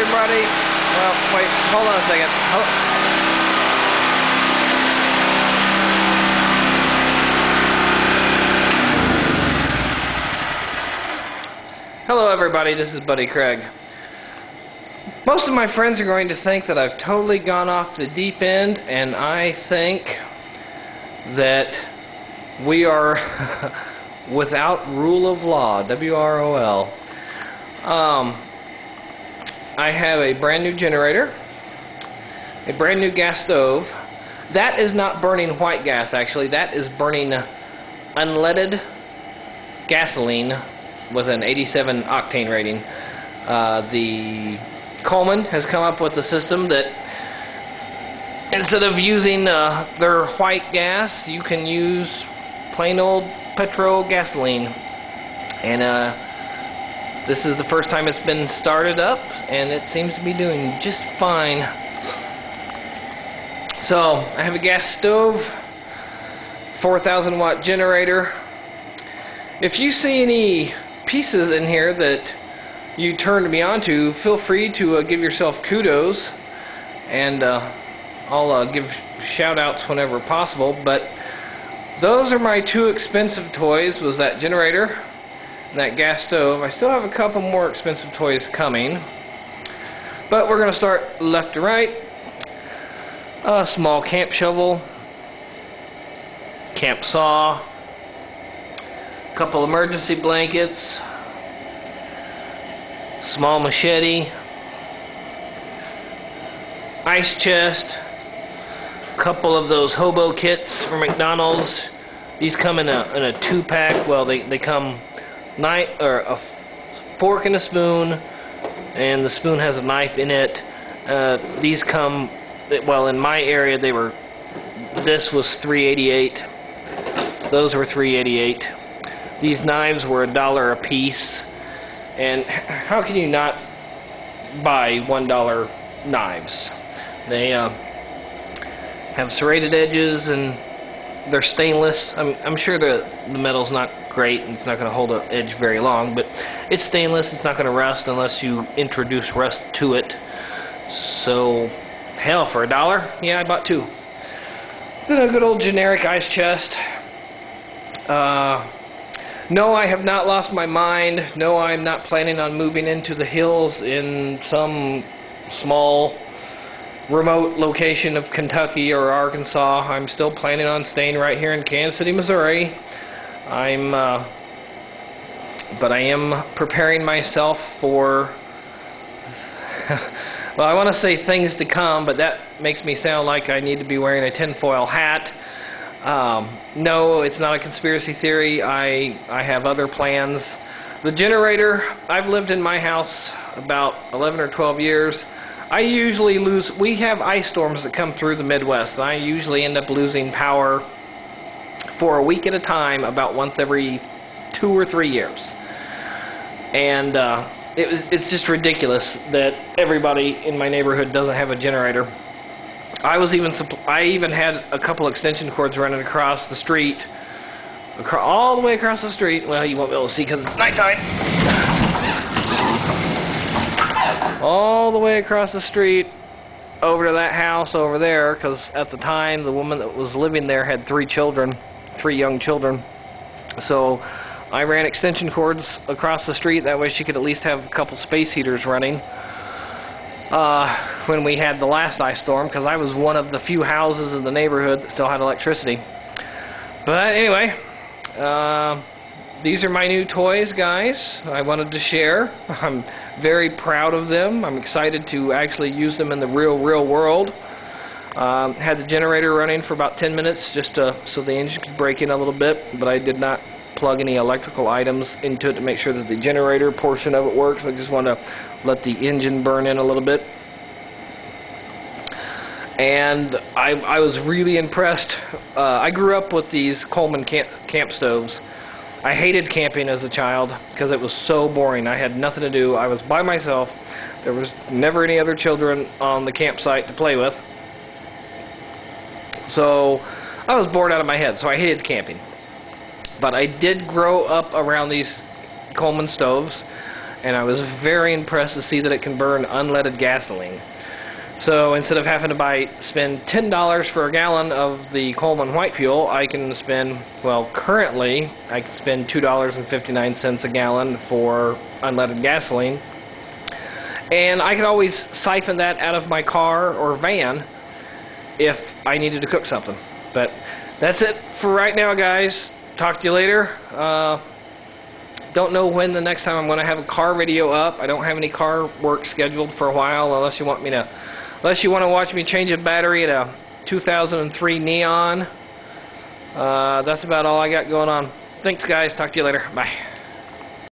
everybody. Well, wait, hold on a second. Hello everybody, this is Buddy Craig. Most of my friends are going to think that I've totally gone off the deep end, and I think that we are without rule of law, WROL. I have a brand new generator, a brand new gas stove. That is not burning white gas, actually. That is burning unleaded gasoline with an 87 octane rating. The Coleman has come up with a system that instead of using their white gas, you can use plain old petrol gasoline. And this is the first time it's been started up, and it seems to be doing just fine. So I have a gas stove, 4,000 watt generator. If you see any pieces in here that you turned me on to, feel free to give yourself kudos, and I'll give shout outs whenever possible. But those are my two expensive toys, was that generator and that gas stove. I still have a couple more expensive toys coming, but we're going to start left to right. A small camp shovel, camp saw, a couple emergency blankets, small machete, ice chest, a couple of those hobo kits from McDonald's. These come in a 2-pack. Well, they come a fork and a spoon, and the spoon has a knife in it. These come, well, in my area this was $3.88. Those were $3.88. These knives were $1 a piece. And how can you not buy $1 knives? They have serrated edges, and they're stainless. I'm sure the metal's not great, and it's not going to hold an edge very long, but it's stainless. It's not going to rust unless you introduce rust to it. So, hell, for $1, yeah, I bought two. Then a good old generic ice chest. No, I have not lost my mind. No, I'm not planning on moving into the hills in some small remote location of Kentucky or Arkansas. I'm still planning on staying right here in Kansas City, Missouri. But I am preparing myself for well, I want to say things to come, but that makes me sound like I need to be wearing a tinfoil hat. No, it's not a conspiracy theory. I have other plans. The generator, I've lived in my house about 11 or 12 years. I usually we have ice storms that come through the Midwest, and I usually end up losing power for a week at a time about once every 2 or 3 years. And it's just ridiculous that everybody in my neighborhood doesn't have a generator. I even had a couple extension cords running across the street, all the way across the street. Well, you won't be able to see because it's nighttime. All the way across the street over to that house over there, because at the time the woman that was living there had 3 young children. So I ran extension cords across the street. That way she could at least have a couple space heaters running. When we had the last ice storm, because I was one of the few houses in the neighborhood that still had electricity. But anyway, these are my new toys, guys. I wanted to share. I'm very proud of them. I'm excited to actually use them in the real world. Had the generator running for about 10 minutes just so the engine could break in a little bit, but I did not plug any electrical items into it to make sure that the generator portion of it works. I just want to let the engine burn in a little bit. And I was really impressed. I grew up with these Coleman camp stoves. I hated camping as a child because it was so boring. I had nothing to do. I was by myself. There was never any other children on the campsite to play with. So I was bored out of my head, so I hated camping. But I did grow up around these Coleman stoves, and I was very impressed to see that it can burn unleaded gasoline. So instead of having to spend $10 for a gallon of the Coleman white fuel, I can spend, well, currently I can spend $2.59 a gallon for unleaded gasoline. And I could always siphon that out of my car or van if I needed to cook something. But that's it for right now, guys. Talk to you later. Don't know when the next time I'm going to have a car video up. I don't have any car work scheduled for a while, unless you want to watch me change a battery at a 2003 Neon. That's about all I got going on. Thanks, guys. Talk to you later. Bye.